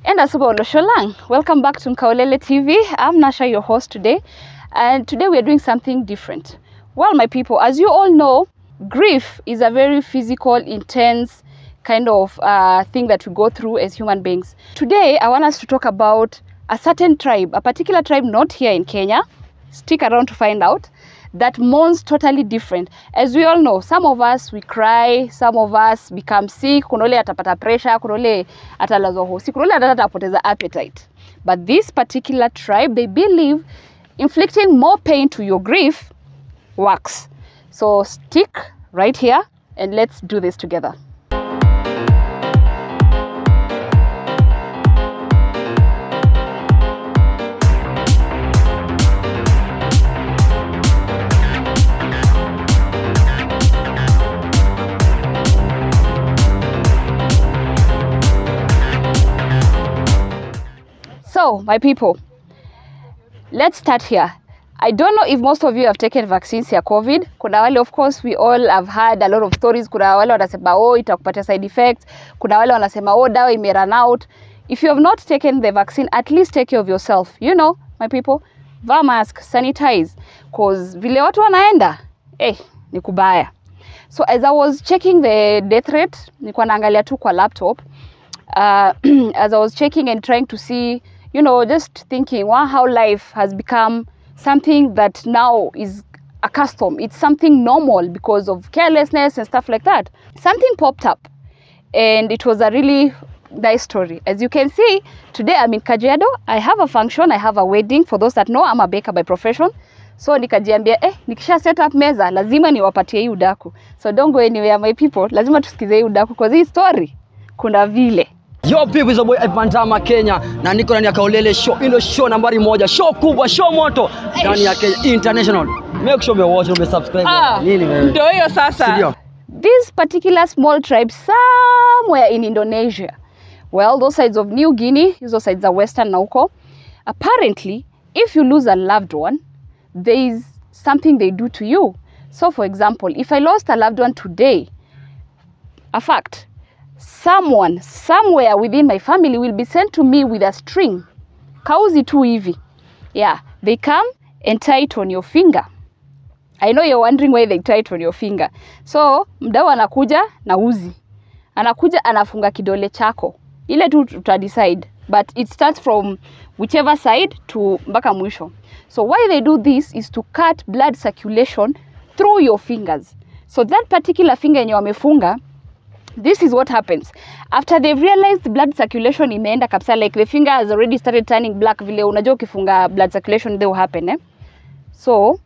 And welcome back to Nkaolele TV. I'm Nasha, your host today, and today we are doing something different. Well, my people, as you all know, grief is a very physical, intense kind of thing that we go through as human beings. Today, I want us to talk about a certain tribe, a particular tribe not here in Kenya. Stick around to find out. That mourns totally different. As we all know, some of us we cry, some of us become sick, kuna ule atapata pressure, kuna ule atalazwa hosi, kuna ule atapoteza appetite. But this particular tribe, they believe inflicting more pain to your grief works. So stick right here and let's do this together. So, my people, let's start here. I don't know if most of you have taken vaccines ya COVID. Kuna wale, of course, we all have had a lot of stories. Kuna wale wanasema, oh, itakupatia side effects. Kuna wale wanasema, oh, dawa ime run out. If you have not taken the vaccine, at least take care of yourself. You know, my people, wear mask, sanitize. Because vile watu wanaenda, ni kubaya. So, as I was checking the death rate, nilikuwa naangalia tu kwa laptop. As I was checking and trying to see, you know, just thinking, wow, how life has become something that now is accustomed. It's something normal because of carelessness and stuff like that. Something popped up and it was a really nice story. As you can see, today I'm in Kajiado. I have a function, I have a wedding. For those that know, I'm a baker by profession. So nikajiambia, nikisha set up meza, lazima niwapatie hii udaku. So don't go anywhere, my people. Lazima tusikize hii udaku because hii story kuna vile. Yo people, is a boy Ipantama Kenya na niko ndani ya Kaolele show. Ndio show nambari 1, show kubwa, show moto ndani ya Kenya International. Make sure you watch and subscribe. Nini wewe? Ndio hiyo sasa. This particular small tribe somewhere in Indonesia. Well, those sides of New Guinea, those sides are western na huko. Apparently, if you lose a loved one, there is something they do to you. So for example, if I lost a loved one today, a fact, someone somewhere within my family will be sent to me with a string. Kauzi tu hivi. Yeah, they come and tie it on your finger. I know you're wondering why they tie it on your finger. So, mdau anakuja na uzi. Anakuja anafunga kidole chako. Ile tu decide, but it starts from whichever side to mpaka mwisho. So why they do this is to cut blood circulation through your fingers. So that particular finger yenye wamefunga, this is what happens. After they've realized the blood circulation imeenda kabisa, like the finger has already started turning black, vile unajua ukifunga blood circulation they will happen, So,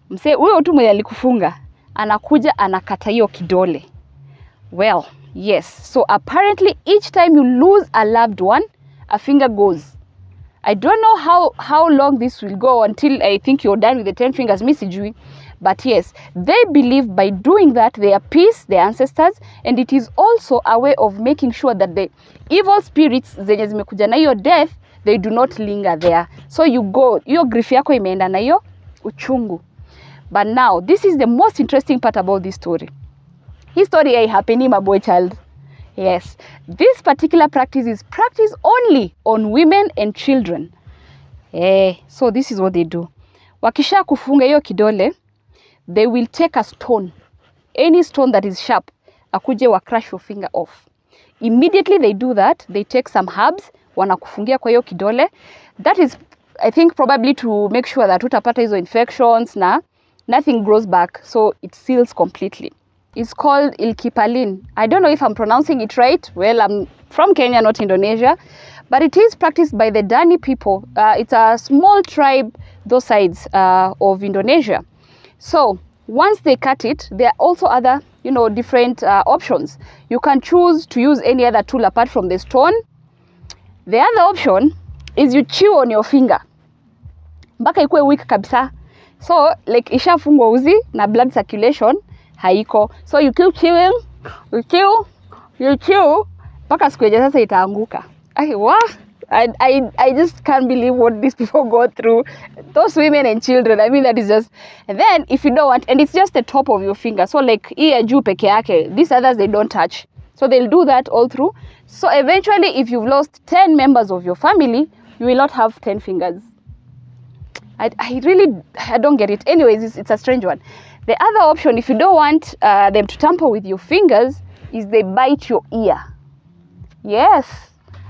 mse huyo tu mwenye alikufunga, anakuja anakata hiyo kidole. Well, yes. So apparently each time you lose a loved one, a finger goes. I don't know how long this will go until I think you're done with the 10 fingers, misijui. But yes, they believe by doing that they appease their ancestors, and it is also a way of making sure that the evil spirits zenye zimekuja na hiyo death, they do not linger there. So you go, hiyo grief yako imeenda na hiyo uchungu. But now, this is the most interesting part about this story. His story happening, my boy child. Yes, this particular practice is practiced only on women and children. So this is what they do. Wakisha kufunga hiyo kidole, they will take a stone, any stone that is sharp, akuje wa crush your finger off. Immediately they do that, they take some herbs, wanakufungia kwa hiyo kidole. That is, I think, probably to make sure that utapata hizo infections na nothing grows back, so it seals completely. It's called Ikipalin. I don't know if I'm pronouncing it right. Well, I'm from Kenya, not Indonesia. But it is practiced by the Dani people. It's a small tribe, those sides of Indonesia. So, once they cut it, there are also other, different options. You can choose to use any other tool apart from the stone. The other option is you chew on your finger. Mpaka ikuwe weak kabisa. So, like ishafungwa uzi na blood circulation haiko. So you keep chewing, you chew, mpaka siku yenye sasa itaanguka. I just can't believe what these people go through. Those women and children, I mean, that is just... And then if you don't want, and it's just the top of your finger. So like hii ya juu peke yake, these others they don't touch. So they'll do that all through. So eventually, if you've lost 10 members of your family, you will not have 10 fingers. I don't get it. Anyways, it's a strange one. The other option, if you don't want them to tamper with your fingers, is they bite your ear. Yes,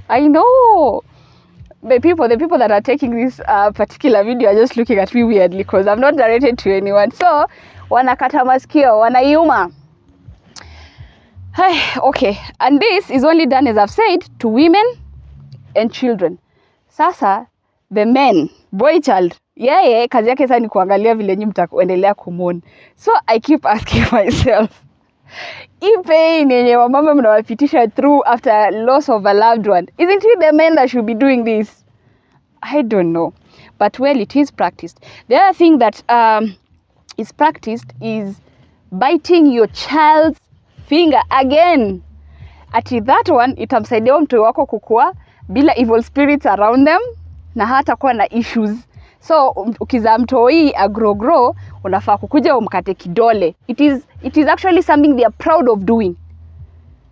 I know. The people that are taking this particular video are just looking at me weirdly because I've not narrated to anyone. So, wanakata masikio, wanaiuma. Okay, and this is only done, as I've said, to women and children. Sasa, the men, boy child, kazi yake sasa ni kuangalia vile nyinyi mtaendelea kumwona. So I keep asking myself, hii pain yenye wamama mnawapitisha through after loss of a loved one, isn't it the men that should be doing this? I don't know, but well, it is practiced. The other thing that is practiced is biting your child's finger again. Ati that one itamsaidia mtoto wako kukua bila evil spirits around them na hata kuwa na issues. So ukizaa mtoi grow, unafaa kukuja umkate kidole. It is actually something they are proud of doing.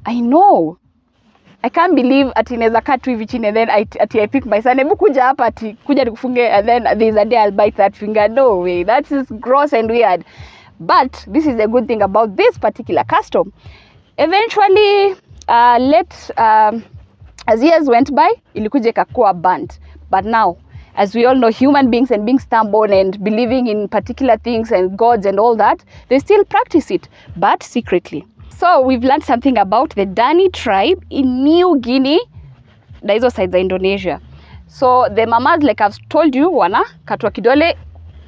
I know. I can't believe ati inaweza kaa tu hivi chini and then I pick my son, hebu kuja hapa ati kuja nikufunge and then there's a day I'll bite that finger. No way. That is gross and weird. But this is a good thing about this particular custom. Eventually, as years went by, ilikuja ikakuwa banned. But now, as we all know, human beings and being stubborn and believing in particular things and gods and all that, they still practice it, but secretly. So we've learned something about the Dani tribe in New Guinea, na hizo sides za Indonesia. So the mamas, like I've told you, wana katwa kidole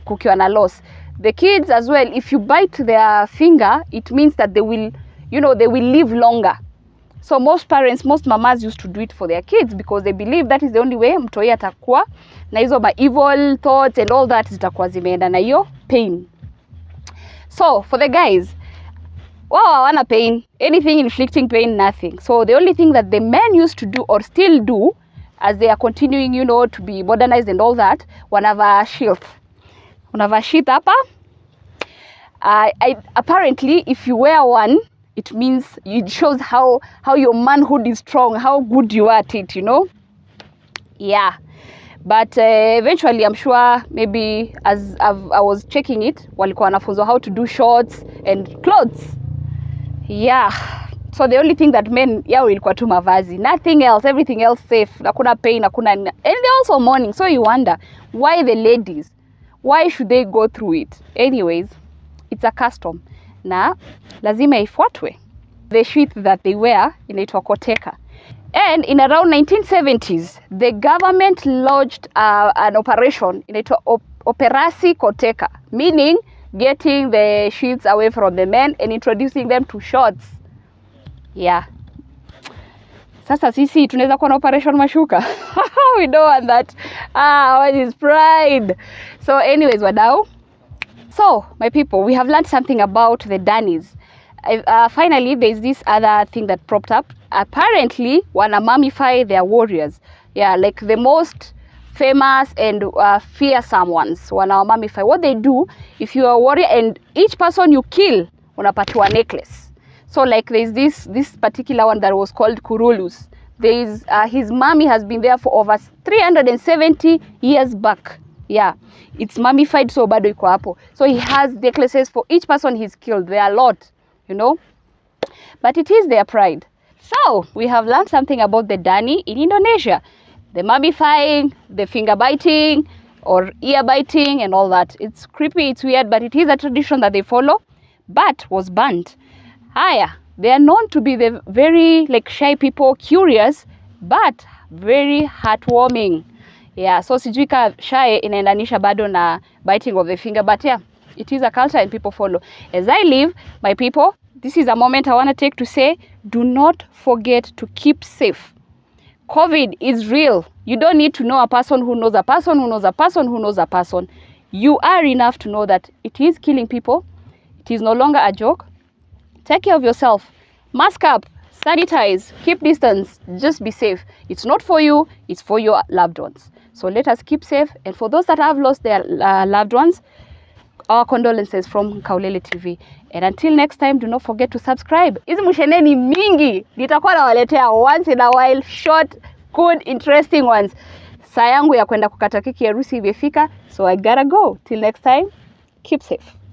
kukiwa na loss. The kids as well, if you bite their finger, it means that they will live longer. So most mamas used to do it for their kids because they believe that is the only way mtoi atakuwa na hizo evil thoughts and all that zitakuwa zimeenda na hiyo pain. So for the guys, hawana pain, anything inflicting pain, nothing. So the only thing that the men used to do or still do as they are continuing, to be modernized and all that, wanavaa sheath. Unavaa sheath hapa. Apparently, if you wear one, it means it shows how your manhood is strong, how good you are at it, Yeah. But eventually, I'm sure maybe as I was checking it, walikuwa wanafunzwa how to do shorts and clothes. Yeah. So the only thing that men yao ilikuwa tu mavazi, nothing else, everything else safe. Hakuna pain, hakuna, and they're also mourning. So you wonder why the ladies, why should they go through it? Anyways, it's a custom. Na lazima ifuatwe. The sheath that they wear inaitwa koteka. And in around 1970s, the government launched an operation inaitwa Operasi Koteka, meaning getting the sheaths away from the men and introducing them to shorts. Yeah. Sasa sisi tunaweza kuwa na operation mashuka. We don't want that. What is pride? So anyways, wadau. So, my people, we have learned something about the Danis. Finally, there's this other thing that propped up. Apparently, wanna mummify their warriors. Yeah, like the most famous and fearsome ones. Wanna mummify. What they do, if you are a warrior and each person you kill, unapatiwa necklace. So, like there's this particular one that was called Kurulus. His mummy has been there for over 370 years back. Yeah, it's mummified, so bado iko hapo. So he has necklaces for each person he's killed. There are a lot, But it is their pride. So we have learned something about the Dani in Indonesia. The mummifying, the finger biting or ear biting and all that. It's creepy, it's weird, but it is a tradition that they follow, but was banned. They are known to be the very shy people, curious, but very heartwarming. Yeah, so sijui ka shy inaendanisha bado na biting of the finger, but yeah, it is a culture and people follow. As I leave, my people, this is a moment I want to take to say, do not forget to keep safe. COVID is real. You don't need to know a person who knows a person who knows a person who knows a person. You are enough to know that it is killing people. It is no longer a joke. Take care of yourself. Mask up, sanitize, keep distance, just be safe. It's not for you, it's for your loved ones. So let us keep safe. And for those that have lost their loved ones, Our condolences from Kaulele TV. And until next time, do not forget to subscribe. Hizi msheneni mingi. Nitakuwa nawaletea once in a while, short, good, interesting ones. Saa yangu ya kwenda kukata keki ya harusi imefika, so I gotta go. Till next time, keep safe.